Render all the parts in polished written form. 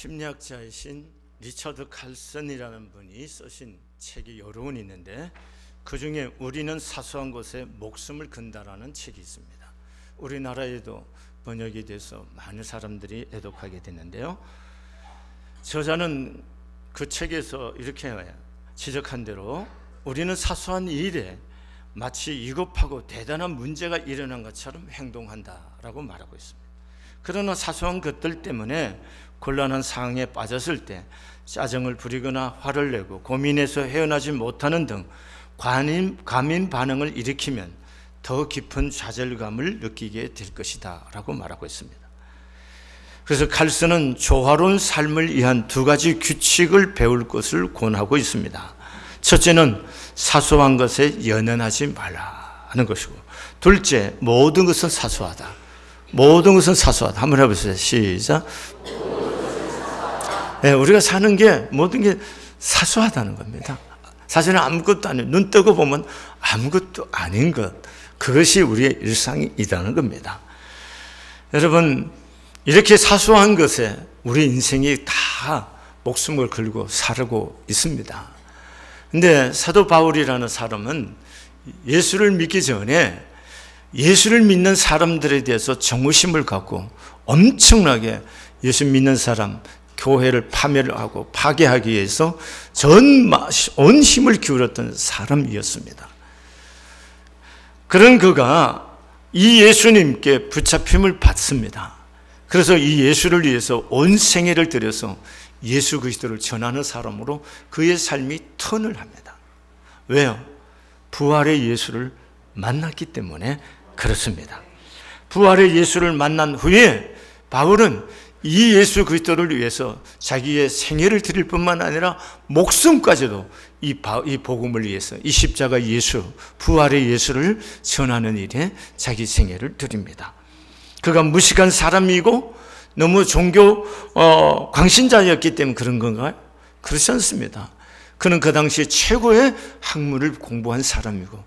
심리학자이신 리처드 칼슨이라는 분이 쓰신 책이 여러 권 있는데, 그 중에 우리는 사소한 것에 목숨을 건다라는 책이 있습니다. 우리나라에도 번역이 돼서 많은 사람들이 애독하게 됐는데요, 저자는 그 책에서 이렇게 지적한 대로 우리는 사소한 일에 마치 위급하고 대단한 문제가 일어난 것처럼 행동한다라고 말하고 있습니다. 그러나 사소한 것들 때문에 곤란한 상황에 빠졌을 때 짜증을 부리거나 화를 내고 고민해서 헤어나지 못하는 등 과민 반응을 일으키면 더 깊은 좌절감을 느끼게 될 것이다 라고 말하고 있습니다. 그래서 칼슨은 조화로운 삶을 위한 두 가지 규칙을 배울 것을 권하고 있습니다. 첫째는 사소한 것에 연연하지 말라 하는 것이고, 둘째, 모든 것은 사소하다. 모든 것은 사소하다. 한번 해보세요. 시작. 네, 우리가 사는 게 모든 게 사소하다는 겁니다. 사실은 아무것도 아니에요. 눈 뜨고 보면 아무것도 아닌 것, 그것이 우리의 일상이라는 겁니다. 여러분, 이렇게 사소한 것에 우리 인생이 다 목숨을 걸고 살고 있습니다. 근데 사도 바울이라는 사람은 예수를 믿기 전에 예수를 믿는 사람들에 대해서 정의심을 갖고 엄청나게 예수 믿는 사람, 교회를 파멸하고 파괴하기 위해서 온 힘을 기울였던 사람이었습니다. 그런 그가 이 예수님께 붙잡힘을 받습니다. 그래서 이 예수를 위해서 온 생애를 들여서 예수 그리스도를 전하는 사람으로 그의 삶이 턴을 합니다. 왜요? 부활의 예수를 만났기 때문에 그렇습니다. 부활의 예수를 만난 후에 바울은 이 예수 그리스도를 위해서 자기의 생애를 드릴 뿐만 아니라 목숨까지도 이 복음을 위해서, 이 십자가 예수, 부활의 예수를 전하는 일에 자기 생애를 드립니다. 그가 무식한 사람이고 너무 종교 광신자였기 때문에 그런 건가요? 그렇지 않습니다. 그는 그 당시에 최고의 학문을 공부한 사람이고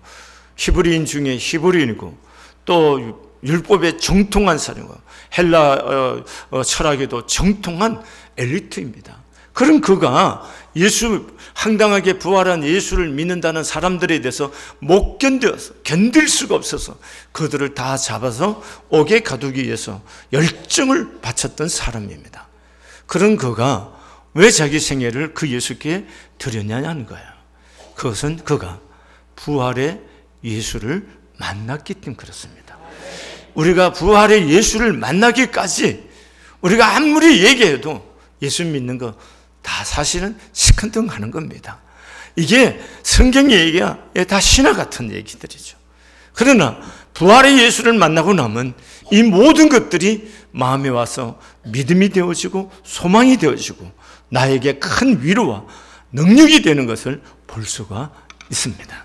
히브리인 중에 히브리인이고 또 율법에 정통한 사람이고 헬라 철학에도 정통한 엘리트입니다. 그런 그가 황당하게 부활한 예수를 믿는다는 사람들에 대해서 못 견딜 수가 없어서 그들을 다 잡아서 옥에 가두기 위해서 열정을 바쳤던 사람입니다. 그런 그가 왜 자기 생애를 그 예수께 드렸냐는 거예요. 그것은 그가 부활의 예수를 만났기 때문에 그렇습니다. 우리가 부활의 예수를 만나기까지 우리가 아무리 얘기해도 예수 믿는 거 다 사실은 시큰둥하는 겁니다. 이게 성경 얘기가 다 신화 같은 얘기들이죠. 그러나 부활의 예수를 만나고 나면 이 모든 것들이 마음에 와서 믿음이 되어지고 소망이 되어지고 나에게 큰 위로와 능력이 되는 것을 볼 수가 있습니다.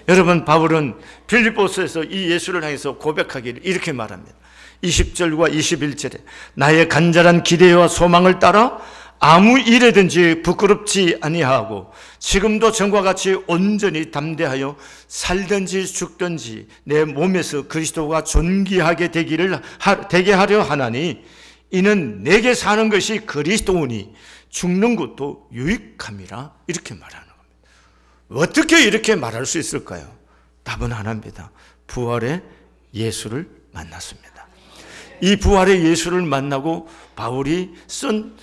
여러분, 바울은 빌립보서에서 이 예수를 향해서 고백하기를 이렇게 말합니다. 20절과 21절에 나의 간절한 기대와 소망을 따라 아무 일에든지 부끄럽지 아니하고 지금도 전과 같이 온전히 담대하여 살든지 죽든지 내 몸에서 그리스도가 존귀하게 되게 하려 하나니 이는 내게 사는 것이 그리스도오니 죽는 것도 유익함이라, 이렇게 말하는 겁니다. 어떻게 이렇게 말할 수 있을까요? 답은 하나입니다. 부활의 예수를 만났습니다. 이 부활의 예수를 만나고 바울이 쓴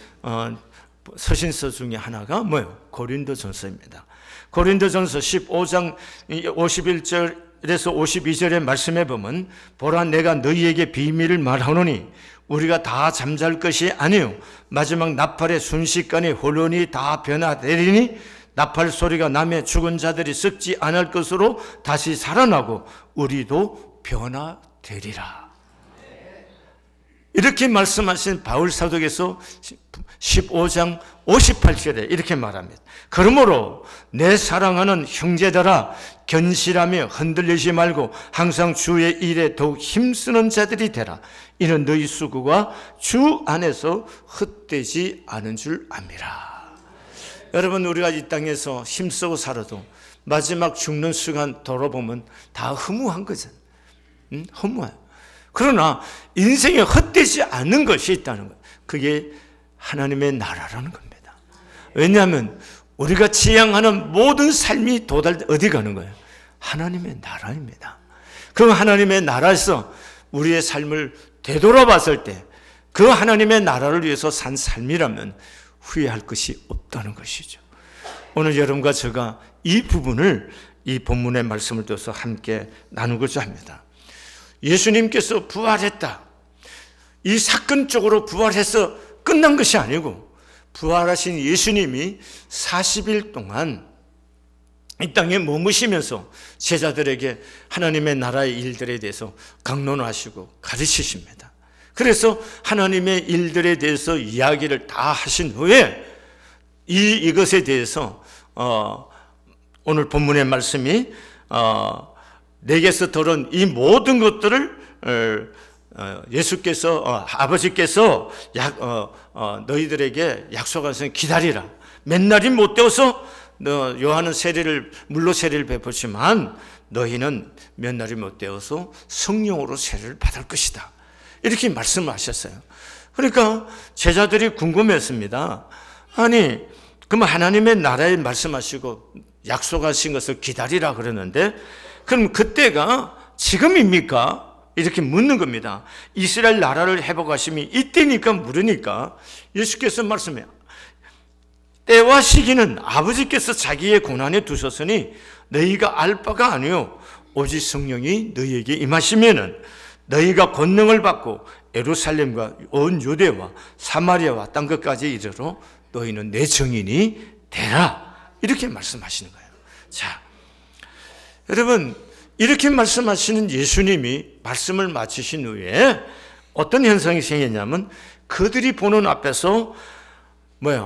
서신서 중에 하나가 뭐예요? 고린도전서입니다. 고린도전서 15장 51절에서 52절의 말씀에 보면 보라, 내가 너희에게 비밀을 말하노니 우리가 다 잠잘 것이 아니요 마지막 나팔의 순식간에 혼론이 다 변화되리니 나팔 소리가 나며 죽은 자들이 썩지 않을 것으로 다시 살아나고 우리도 변화되리라. 이렇게 말씀하신 바울 사도께서 15장 58절에 이렇게 말합니다. 그러므로 내 사랑하는 형제들아, 견실하며 흔들리지 말고 항상 주의 일에 더욱 힘쓰는 자들이 되라. 이는 너희 수고가 주 안에서 헛되지 않은 줄 압니다. 여러분, 우리가 이 땅에서 힘쓰고 살아도 마지막 죽는 순간 돌아보면 다 허무한 거잖아요. 허무해요. 그러나 인생에 헛되지 않은 것이 있다는 거예요. 그게 하나님의 나라라는 겁니다. 왜냐하면 우리가 지향하는 모든 삶이 어디 가는 거예요? 하나님의 나라입니다. 그 하나님의 나라에서 우리의 삶을 되돌아봤을 때 그 하나님의 나라를 위해서 산 삶이라면 후회할 것이 없다는 것이죠. 오늘 여러분과 제가 이 부분을 이 본문의 말씀을 통해서 함께 나누고자 합니다. 예수님께서 부활했다. 이 사건적으로 부활해서 끝난 것이 아니고 부활하신 예수님이 40일 동안 이 땅에 머무시면서 제자들에게 하나님의 나라의 일들에 대해서 강론하시고 가르치십니다. 그래서 하나님의 일들에 대해서 이야기를 다 하신 후에 이것에 대해서 오늘 본문의 말씀이 내게서 들은 이 모든 것들을 예수께서 아버지께서 너희들에게 약속하신 기다리라. 맨날이 못 되어서 요한은 물로 세례를 베푸지만 너희는 몇 날이 못 되어서 성령으로 세례를 받을 것이다. 이렇게 말씀하셨어요. 그러니까 제자들이 궁금했습니다. 아니, 그럼 하나님의 나라에 말씀하시고 약속하신 것을 기다리라 그러는데 그럼 그때가 지금입니까? 이렇게 묻는 겁니다. 이스라엘 나라를 회복하심이 이때니까 물으니까 예수께서 말씀해요. 때와 시기는 아버지께서 자기의 고난에 두셨으니 너희가 알 바가 아니요 오직 성령이 너희에게 임하시면은 너희가 권능을 받고 예루살렘과 온 유대와 사마리아와 땅 끝까지 이르러 너희는 내 증인이 되라. 이렇게 말씀하시는 거예요. 자, 여러분 이렇게 말씀하시는 예수님이 말씀을 마치신 후에 어떤 현상이 생겼냐면 그들이 보는 앞에서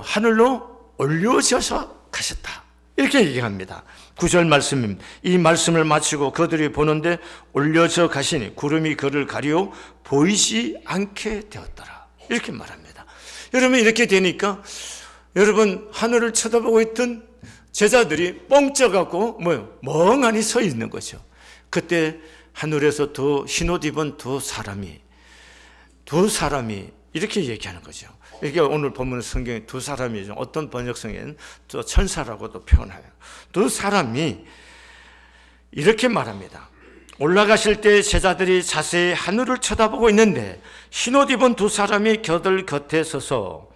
하늘로 올려져서 가셨다. 이렇게 얘기합니다. 9절 말씀입니다. 이 말씀을 마치고 그들이 보는데 올려져 가시니 구름이 그를 가리워 보이지 않게 되었더라. 이렇게 말합니다. 여러분 이렇게 되니까 여러분 하늘을 쳐다보고 있던 제자들이 뻥쪄갖고 멍하니 서 있는 거죠. 그때 하늘에서 흰옷 입은 두 사람이 이렇게 얘기하는 거죠. 이게 오늘 본문 성경에 두 사람이죠. 어떤 번역성에는 또 천사라고도 표현해요. 두 사람이 이렇게 말합니다. 올라가실 때 제자들이 자세히 하늘을 쳐다보고 있는데 흰옷 입은 두 사람이 그들 곁에 서서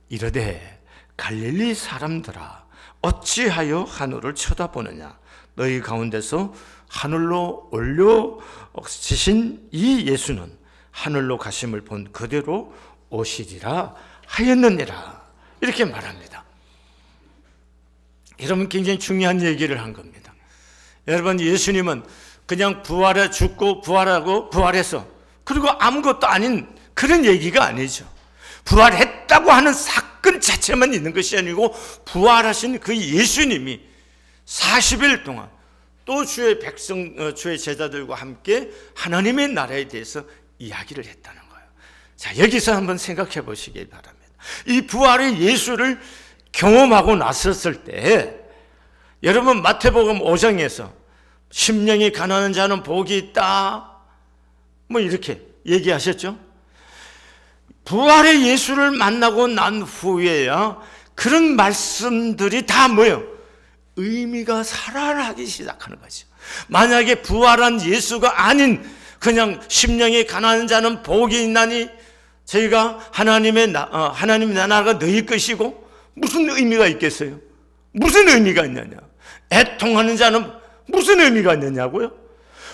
이르되 갈릴리 사람들아 어찌하여 하늘을 쳐다보느냐 너희 가운데서 하늘로 올려지신 이 예수는 하늘로 가심을 본 그대로 오시리라 하였느니라. 이렇게 말합니다. 여러분 굉장히 중요한 얘기를 한 겁니다. 여러분 예수님은 그냥 죽고 부활하고 부활해서 그리고 아무것도 아닌 그런 얘기가 아니죠. 부활했다고 하는 사건 자체만 있는 것이 아니고 부활하신 그 예수님이 40일 동안 또 주의 제자들과 함께 하나님의 나라에 대해서 이야기를 했다는 거예요. 자, 여기서 한번 생각해 보시기 바랍니다. 이 부활의 예수를 경험하고 나섰을 때 여러분 마태복음 5장에서 심령이 가난한 자는 복이 있다 이렇게 얘기하셨죠. 부활의 예수를 만나고 난 후에야 그런 말씀들이 다 의미가 살아나기 시작하는 거죠. 만약에 부활한 예수가 아닌 그냥 심령이 가난한 자는 복이 있나니 저희가 하나님의 나라가 너희 것이고 무슨 의미가 있겠어요? 무슨 의미가 있느냐? 애통하는 자는 무슨 의미가 있느냐고요?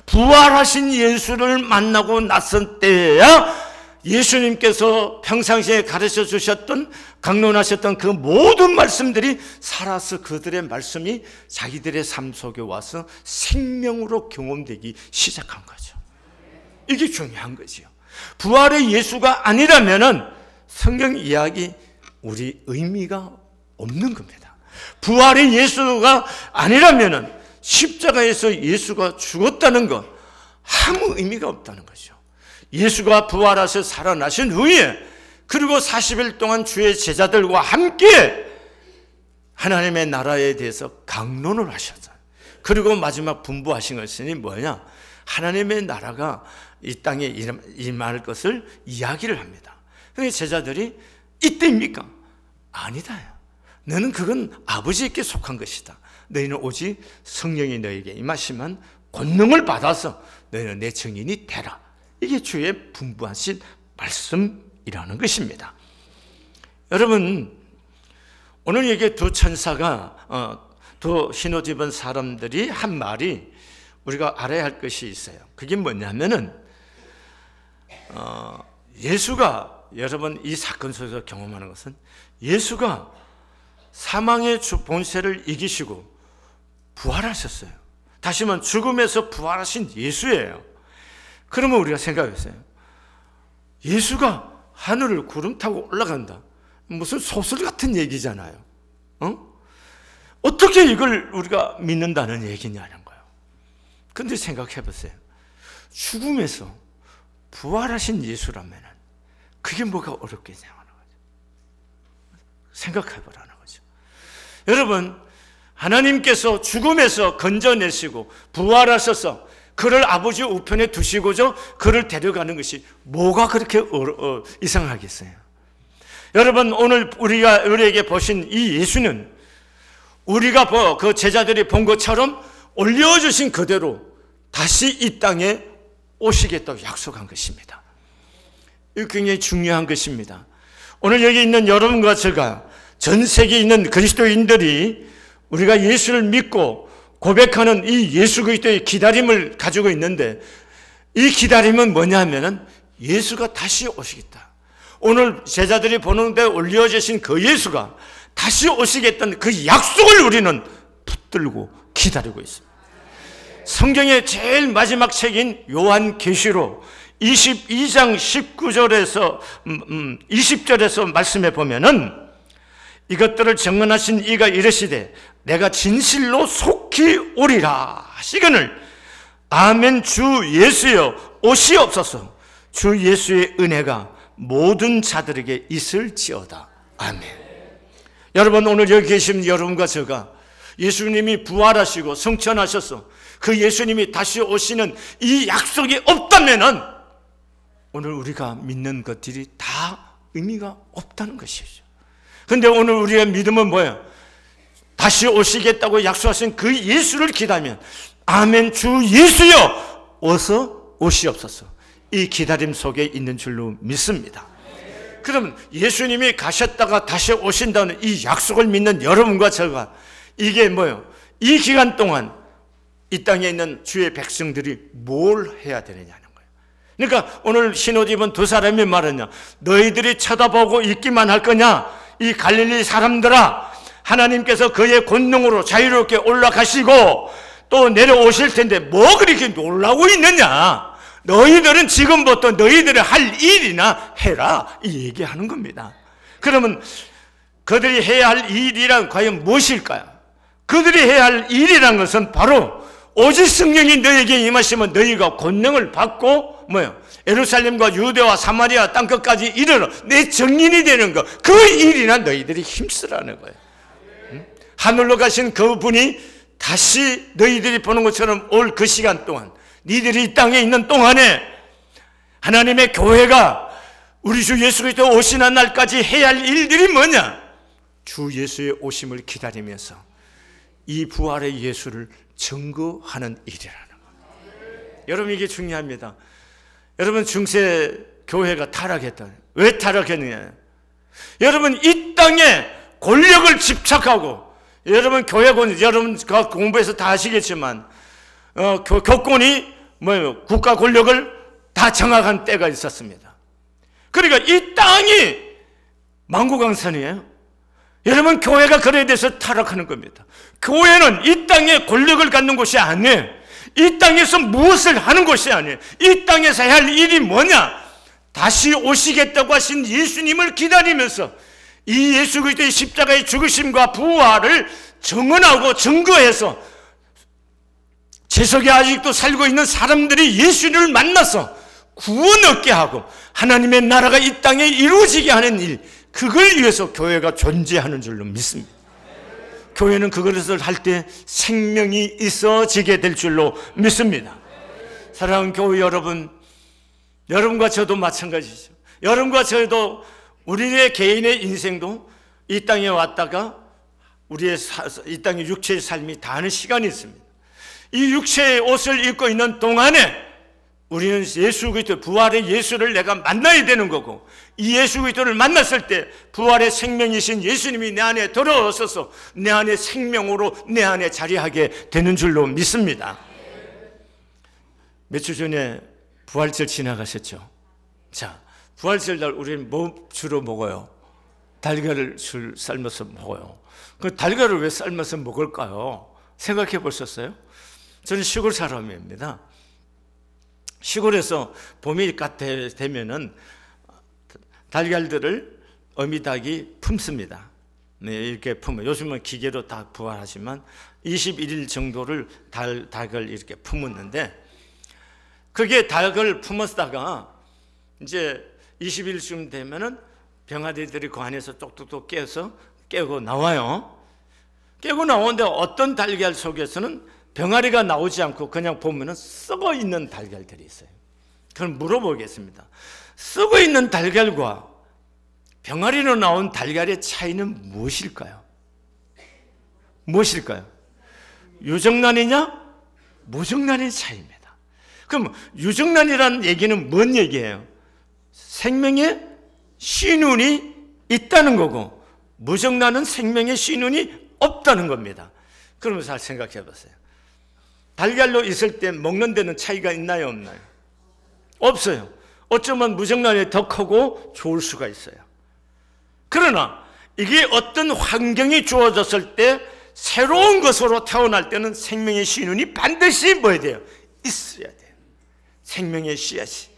부활하신 예수를 만나고 나선 때에야 예수님께서 평상시에 가르쳐 주셨던 강론하셨던 그 모든 말씀들이 살아서 그들의 말씀이 자기들의 삶 속에 와서 생명으로 경험되기 시작한 거죠. 이게 중요한 거죠. 부활의 예수가 아니라면은 성경 이야기 우리 의미가 없는 겁니다. 부활의 예수가 아니라면은 십자가에서 예수가 죽었다는 것 아무 의미가 없다는 거죠. 예수가 부활하셔 살아나신 후에 그리고 40일 동안 주의 제자들과 함께 하나님의 나라에 대해서 강론을 하셨어요. 그리고 마지막 분부하신 것이 뭐냐? 하나님의 나라가 이 땅에 임할 것을 이야기를 합니다. 그래서 제자들이 이때입니까? 아니다. 너는 그건 아버지께 속한 것이다. 너희는 오직 성령이 너에게 임하시면 권능을 받아서 너희는 내 증인이 되라. 이게 주의 분부하신 말씀이라는 것입니다. 여러분, 오늘 여기 두 천사가 두 신옷 입은 사람들이 한 말이 우리가 알아야 할 것이 있어요. 그게 뭐냐면은 예수가, 여러분 이 사건 속에서 경험하는 것은 예수가 사망의 본세를 이기시고 부활하셨어요. 다시 말하면 죽음에서 부활하신 예수예요. 그러면 우리가 생각했어요. 예수가 하늘을 구름 타고 올라간다. 무슨 소설 같은 얘기잖아요. 어떻게 이걸 우리가 믿는다는 얘기냐는 거예요. 그런데 생각해 보세요. 죽음에서 부활하신 예수라면 그게 뭐가 어렵겠냐는 거죠. 생각해 보라는 거죠. 여러분, 하나님께서 죽음에서 건져내시고 부활하셔서 그를 아버지 우편에 두시고서 그를 데려가는 것이 뭐가 그렇게 이상하겠어요? 여러분, 오늘 우리에게 보신 이 예수는 우리가 그 제자들이 본 것처럼 올려주신 그대로 다시 이 땅에 오시겠다고 약속한 것입니다. 이거 굉장히 중요한 것입니다. 오늘 여기 있는 여러분과 제가, 전 세계에 있는 그리스도인들이 우리가 예수를 믿고 고백하는 이 예수 그리스도의 기다림을 가지고 있는데, 이 기다림은 뭐냐면은 예수가 다시 오시겠다. 오늘 제자들이 보는데 올려주신 그 예수가 다시 오시겠다는 그 약속을 우리는 붙들고 기다리고 있습니다. 성경의 제일 마지막 책인 요한계시록 22장 19절에서 20절에서 말씀해 보면은 이것들을 증언하신 이가 이르시되 내가 진실로 속히 오리라 하시거늘 아멘. 주 예수여 오시옵소서. 주 예수의 은혜가 모든 자들에게 있을지어다. 아멘. 여러분, 오늘 여기 계신 여러분과 제가 예수님이 부활하시고 승천하셔서 그 예수님이 다시 오시는 이 약속이 없다면은 오늘 우리가 믿는 것들이 다 의미가 없다는 것이죠. 그런데 오늘 우리의 믿음은 뭐예요? 다시 오시겠다고 약속하신 그 예수를 기다리면 아멘. 주 예수여 어서 오시옵소서. 이 기다림 속에 있는 줄로 믿습니다. 그러면 예수님이 가셨다가 다시 오신다는 이 약속을 믿는 여러분과 제가 이게 뭐예요? 이 기간 동안 이 땅에 있는 주의 백성들이 뭘 해야 되느냐는 거예요. 그러니까 오늘 신옷 입은 두 사람이 말하냐, 너희들이 쳐다보고 있기만 할 거냐? 이 갈릴리 사람들아, 하나님께서 그의 권능으로 자유롭게 올라가시고 또 내려오실 텐데 뭐 그렇게 놀라고 있느냐? 너희들은 지금부터 너희들이 할 일이나 해라, 이 얘기하는 겁니다. 그러면 그들이 해야 할 일이란 과연 무엇일까요? 그들이 해야 할 일이란 것은 바로 오직 성령이 너에게 임하시면 너희가 권능을 받고 예루살렘과 유대와 사마리아 땅끝까지 이르러 내 증인이 되는 것, 그 일이나 너희들이 힘쓰라는 거예요. 하늘로 가신 그분이 다시 너희들이 보는 것처럼 올 그 시간 동안, 니들이 이 땅에 있는 동안에 하나님의 교회가 우리 주 예수 그리스도 오시는 날까지 해야 할 일들이 뭐냐? 주 예수의 오심을 기다리면서 이 부활의 예수를 증거하는 일이라는 겁니다. 여러분, 이게 중요합니다. 여러분, 중세 교회가 타락했다. 왜 타락했느냐? 여러분, 이 땅에 권력을 집착하고, 여러분 교회권, 여러분 공부해서 다 아시겠지만 교권이 국가 권력을 다 장악한 때가 있었습니다. 그러니까 이 땅이 만국왕선이에요. 여러분, 교회가 그래야 돼서 타락하는 겁니다. 교회는 이 땅에 권력을 갖는 곳이 아니에요. 이 땅에서 무엇을 하는 곳이 아니에요. 이 땅에서 해야 할 일이 뭐냐? 다시 오시겠다고 하신 예수님을 기다리면서 이 예수 그리스도의 십자가의 죽으심과 부활을 증언하고 증거해서 재석에 아직도 살고 있는 사람들이 예수를 만나서 구원 얻게 하고 하나님의 나라가 이 땅에 이루어지게 하는 일, 그걸 위해서 교회가 존재하는 줄로 믿습니다. 교회는 그것을 할 때 생명이 있어지게 될 줄로 믿습니다. 사랑하는 교회 여러분, 여러분과 저도 마찬가지죠. 여러분과 저도 우리의 개인의 인생도 이 땅에 왔다가 우리의 이 땅의 육체의 삶이 다하는 시간이 있습니다. 이 육체의 옷을 입고 있는 동안에 우리는 예수 그리스도 부활의 예수를 내가 만나야 되는 거고, 이 예수 그리스도를 만났을 때 부활의 생명이신 예수님이 내 안에 들어오셔서 내 안에 생명으로 내 안에 자리하게 되는 줄로 믿습니다. 며칠 전에 부활절 지나가셨죠? 자, 부활절 날 우리는 뭐 주로 먹어요? 달걀을 삶아서 먹어요. 그 달걀을 왜 삶아서 먹을까요? 생각해 보셨어요? 저는 시골 사람입니다. 시골에서 봄이 되면은 달걀들을 어미닭이 품습니다. 네, 이렇게 품어요. 요즘은 기계로 다 부활하지만 21일 정도를 닭을 이렇게 품었는데, 그게 닭을 품었다가 이제 20일쯤 되면은 병아리들이 그 안에서 똑똑똑 깨고 나와요. 깨고 나오는데 어떤 달걀 속에서는 병아리가 나오지 않고 그냥 보면은 썩어 있는 달걀들이 있어요. 그럼 물어보겠습니다. 썩어 있는 달걀과 병아리로 나온 달걀의 차이는 무엇일까요? 무엇일까요? 유정란이냐 무정란의 차이입니다. 그럼 유정란이라는 얘기는 뭔 얘기예요? 생명의 씨눈이 있다는 거고, 무정란은 생명의 씨눈이 없다는 겁니다. 그러면 잘 생각해 보세요. 달걀로 있을 때 먹는 데는 차이가 있나요, 없나요? 없어요. 어쩌면 무정란이 더 크고 좋을 수가 있어요. 그러나 이게 어떤 환경이 주어졌을 때 새로운 것으로 태어날 때는 생명의 씨눈이 반드시 뭐야 돼요? 있어야 돼요. 생명의 씨앗이.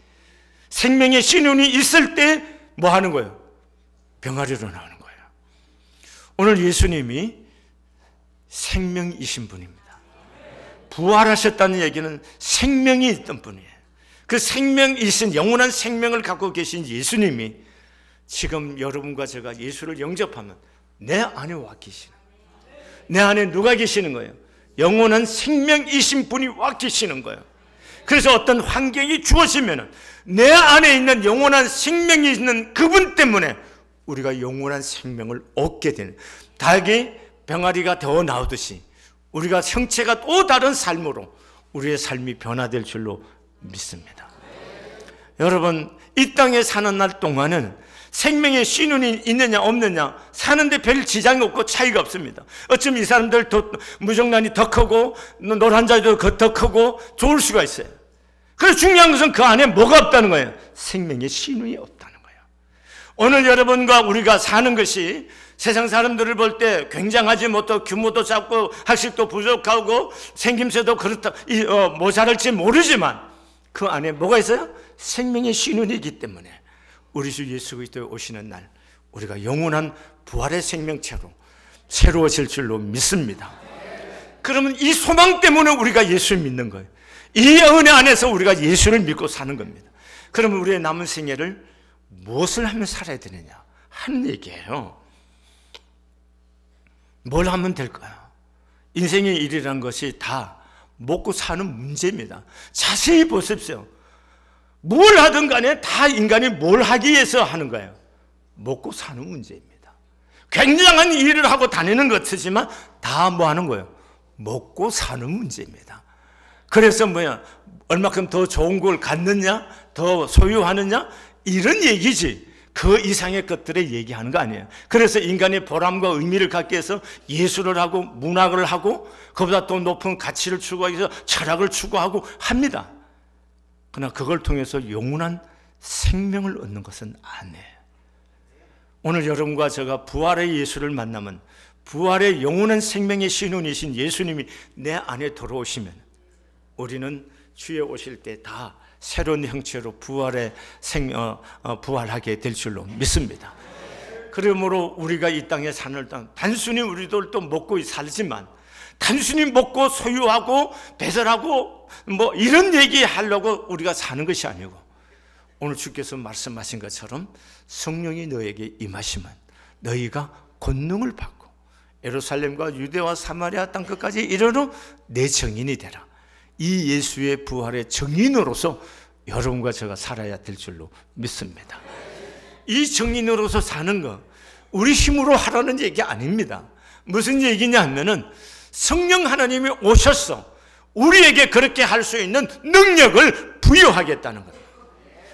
생명의 씨눈이 있을 때 뭐 하는 거예요? 병아리로 나오는 거예요. 오늘 예수님이 생명이신 분입니다. 부활하셨다는 얘기는 생명이 있던 분이에요. 그 생명이신 영원한 생명을 갖고 계신 예수님이 지금 여러분과 제가 예수를 영접하면 내 안에 와 계시는 거예요. 내 안에 누가 계시는 거예요? 영원한 생명이신 분이 와 계시는 거예요. 그래서 어떤 환경이 주어지면 내 안에 있는 영원한 생명이 있는 그분 때문에 우리가 영원한 생명을 얻게 되는, 닭이 병아리가 되어 나오듯이 우리가 형체가 또 다른 삶으로 우리의 삶이 변화될 줄로 믿습니다. 여러분, 이 땅에 사는 날 동안은 생명의 씨눈이 있느냐 없느냐 사는데 별 지장이 없고 차이가 없습니다. 어쩌면 이 사람들 무정란이 더 크고 노란 자리도 더 크고 좋을 수가 있어요. 그래서 중요한 것은 그 안에 뭐가 없다는 거예요? 생명의 씨눈이 없다는 거예요. 오늘 여러분과 우리가 사는 것이 세상 사람들을 볼 때 굉장하지 못하고 규모도 작고 학식도 부족하고 생김새도 그렇다 모자랄지 모르지만 그 안에 뭐가 있어요? 생명의 씨눈이 있기 때문에 우리 주 예수 그리스도에 오시는 날 우리가 영원한 부활의 생명체로 새로워질 줄로 믿습니다. 그러면 이 소망 때문에 우리가 예수를 믿는 거예요. 이 은혜 안에서 우리가 예수를 믿고 사는 겁니다. 그러면 우리의 남은 생애를 무엇을 하며 살아야 되느냐 하는 얘기예요. 뭘 하면 될까요? 인생의 일이라는 것이 다 먹고 사는 문제입니다. 자세히 보십시오. 뭘 하든 간에 다 인간이 뭘 하기 위해서 하는 거예요? 먹고 사는 문제입니다. 굉장한 일을 하고 다니는 것 같지만 다 뭐 하는 거예요? 먹고 사는 문제입니다. 그래서 얼마큼 더 좋은 걸 갖느냐, 더 소유하느냐 이런 얘기지 그 이상의 것들을 얘기하는 거 아니에요. 그래서 인간의 보람과 의미를 갖기 위해서 예술을 하고 문학을 하고 그보다 더 높은 가치를 추구하기 위해서 철학을 추구하고 합니다. 그러나 그걸 통해서 영원한 생명을 얻는 것은 아니에요. 오늘 여러분과 제가 부활의 예수를 만나면 부활의 영원한 생명의 신혼이신 예수님이 내 안에 들어오시면 우리는 주에 오실 때 다 새로운 형체로 부활하게 될 줄로 믿습니다. 그러므로 우리가 이 땅에 사는 동안 단순히 우리들도 먹고 살지만 단순히 먹고 소유하고 배설하고 이런 얘기 하려고 우리가 사는 것이 아니고 오늘 주께서 말씀하신 것처럼 성령이 너에게 임하시면 너희가 권능을 받고 예루살렘과 유대와 사마리아 땅 끝까지 이르러 내 증인이 되라. 이 예수의 부활의 증인으로서 여러분과 제가 살아야 될 줄로 믿습니다. 이 증인으로서 사는 거 우리 힘으로 하라는 얘기 아닙니다. 무슨 얘기냐 하면은 성령 하나님이 오셔서 우리에게 그렇게 할 수 있는 능력을 부여하겠다는 거예요.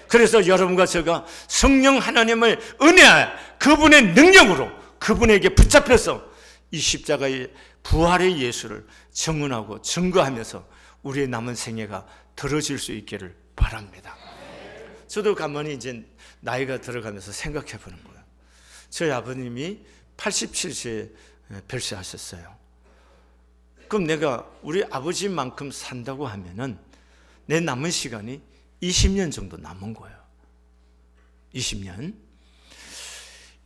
그래서 여러분과 제가 성령 하나님의 은혜, 그분의 능력으로 그분에게 붙잡혀서 이 십자가의 부활의 예수를 증언하고 증거하면서 우리의 남은 생애가 들어질 수 있기를 바랍니다. 저도 가만히 이제 나이가 들어가면서 생각해 보는 거예요. 저희 아버님이 87세에 별세하셨어요. 그럼 내가 우리 아버지만큼 산다고 하면은 내 남은 시간이 20년 정도 남은 거예요. 20년.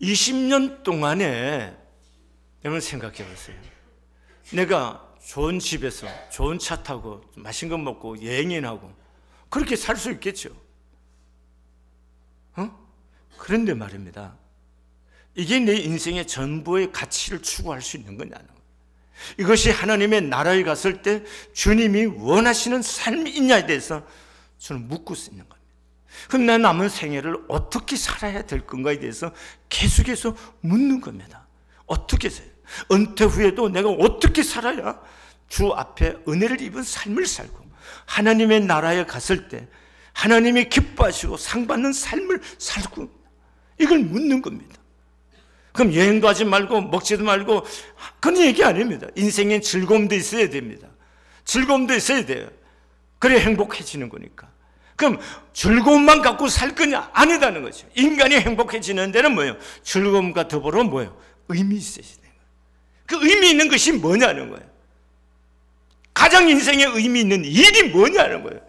20년 동안에 여러분 생각해 보세요. 내가 좋은 집에서 좋은 차 타고 맛있는 거 먹고 여행이나 하고 그렇게 살 수 있겠죠. 그런데 말입니다. 이게 내 인생의 전부의 가치를 추구할 수 있는 거냐는 거예요. 이것이 하나님의 나라에 갔을 때 주님이 원하시는 삶이 있냐에 대해서 저는 묻고 있는 겁니다. 그럼 내 남은 생애를 어떻게 살아야 될 건가에 대해서 계속해서 묻는 겁니다. 어떻게 살아요? 은퇴 후에도 내가 어떻게 살아야 주 앞에 은혜를 입은 삶을 살고 하나님의 나라에 갔을 때 하나님이 기뻐하시고 상 받는 삶을 살고, 이걸 묻는 겁니다. 그럼 여행도 하지 말고 먹지도 말고 그런 얘기 아닙니다. 인생엔 즐거움도 있어야 됩니다. 즐거움도 있어야 돼요. 그래야 행복해지는 거니까. 그럼 즐거움만 갖고 살 거냐? 아니다는 거죠. 인간이 행복해지는 데는 뭐예요? 즐거움과 더불어 뭐예요? 의미 있어야 되는 거예요. 그 의미 있는 것이 뭐냐는 거예요. 가장 인생에 의미 있는 일이 뭐냐는 거예요.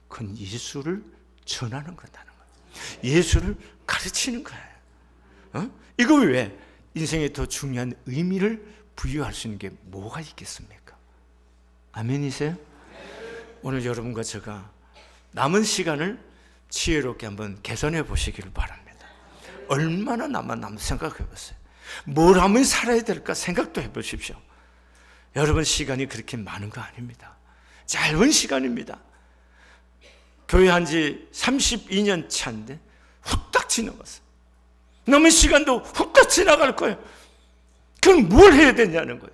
그건 예수를 전하는 거다는 거예요. 예수를 가르치는 거예요. 이거 왜 인생에 더 중요한 의미를 부여할 수 있는 게 뭐가 있겠습니까? 아멘이세요? 오늘 여러분과 제가 남은 시간을 지혜롭게 한번 개선해 보시기를 바랍니다. 얼마나 남았나 생각해 보세요. 뭘 하면 살아야 될까 생각도 해 보십시오. 여러분 시간이 그렇게 많은 거 아닙니다. 짧은 시간입니다. 교회 한 지 32년 차인데 후딱 지나갔어요. 남은 시간도 후딱 지나갈 거예요. 그럼 뭘 해야 되냐는 거예요.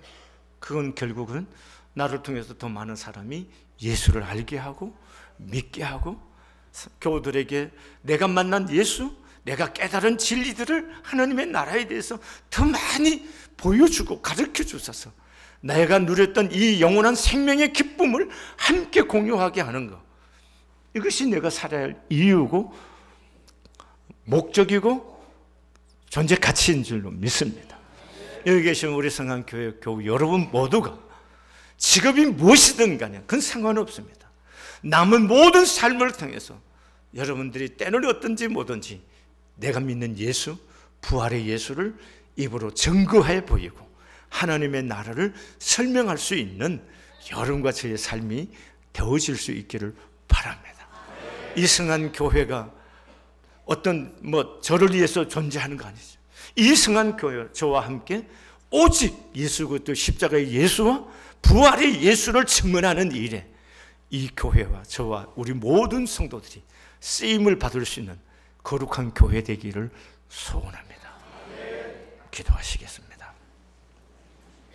그건 결국은 나를 통해서 더 많은 사람이 예수를 알게 하고 믿게 하고 교우들에게 내가 만난 예수, 내가 깨달은 진리들을 하나님의 나라에 대해서 더 많이 보여주고 가르쳐 주셔서 내가 누렸던 이 영원한 생명의 기쁨을 함께 공유하게 하는 것, 이것이 내가 살아야 할 이유고 목적이고 존재 가치인 줄로 믿습니다. 여기 계신 우리 성안교회 교우 여러분 모두가 직업이 무엇이든 간에 그건 상관없습니다. 남은 모든 삶을 통해서 여러분들이 때를 얻든지 뭐든지 내가 믿는 예수, 부활의 예수를 입으로 증거해 보이고 하나님의 나라를 설명할 수 있는 여러분과 저의 삶이 되어질 수 있기를 바랍니다. 이 성안교회가 어떤 저를 위해서 존재하는 거 아니죠. 이 성안교회 저와 함께 오직 예수 그리스도 십자가의 예수와 부활의 예수를 증언하는 일에 이 교회와 저와 우리 모든 성도들이 쓰임을 받을 수 있는 거룩한 교회 되기를 소원합니다. 기도하시겠습니다.